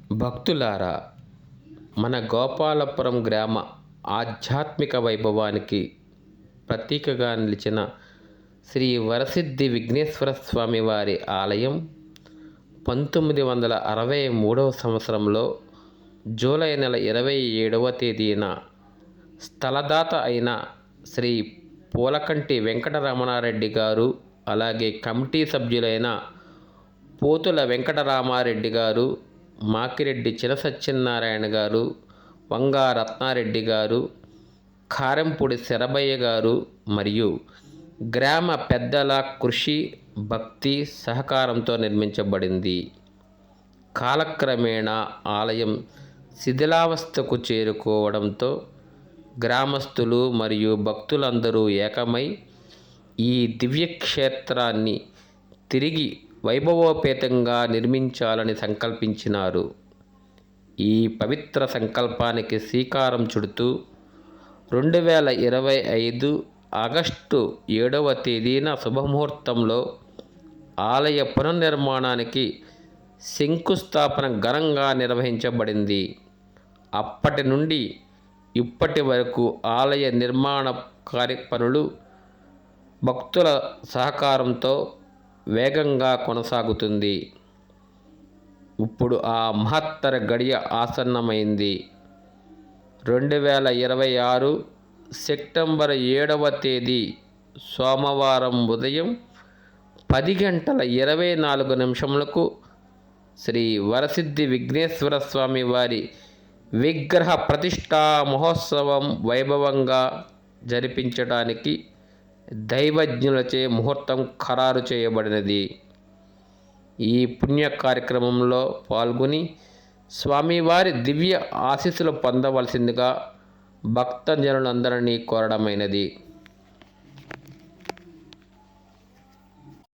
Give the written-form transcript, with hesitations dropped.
భక్తులారా, మన గోపాలపురం గ్రామ ఆధ్యాత్మిక వైభవానికి ప్రతీకగా నిలిచిన శ్రీ వరసిద్ధి విఘ్నేశ్వర స్వామి వారి ఆలయం 1963వ సంవత్సరంలో జూలై నెల 27వ తేదీన స్థలదాత అయిన శ్రీ పూలకంటి వెంకటరమణారెడ్డి గారు, అలాగే కమిటీ సభ్యులైన పోతుల వెంకటరామారెడ్డి గారు, మాకిరెడ్డి చినసత్యనారాయణ గారు, వంగా రత్నారెడ్డి గారు, కారెంపూడి శరభయ్య గారు మరియు గ్రామ పెద్దల కృషి, భక్తి, సహకారంతో నిర్మించబడింది. కాలక్రమేణా ఆలయం శిథిలావస్థకు చేరుకోవడంతో గ్రామస్తులు మరియు భక్తులందరూ ఏకమై ఈ దివ్యక్షేత్రాన్ని తిరిగి వైభవోపేతంగా నిర్మించాలని సంకల్పించినారు. ఈ పవిత్ర సంకల్పానికి శ్రీకారం చుడుతూ 2025 ఆగస్టు 7వ తేదీన శుభముహూర్తంలో ఆలయ పునర్నిర్మాణానికి శంకుస్థాపన ఘనంగా నిర్వహించబడింది. అప్పటి నుండి ఇప్పటి వరకు ఆలయ నిర్మాణ పనులు భక్తుల సహకారంతో వేగంగా కొనసాగుతుంది. ఇప్పుడు ఆ మహత్తర గడియ ఆసన్నమైంది. 2026 సెప్టెంబర్ 7వ తేదీ సోమవారం ఉదయం 10:24 శ్రీ వరసిద్ధి విఘ్నేశ్వర స్వామి వారి విగ్రహ ప్రతిష్టా మహోత్సవం వైభవంగా జరిపించడానికి దైవజ్ఞులచే ముహూర్తం ఖరారు చేయబడినది. ఈ పుణ్య కార్యక్రమంలో పాల్గొని స్వామివారి దివ్య ఆశీస్సులు పొందవలసిందిగా భక్తజనులందరినీ కోరడమైనది.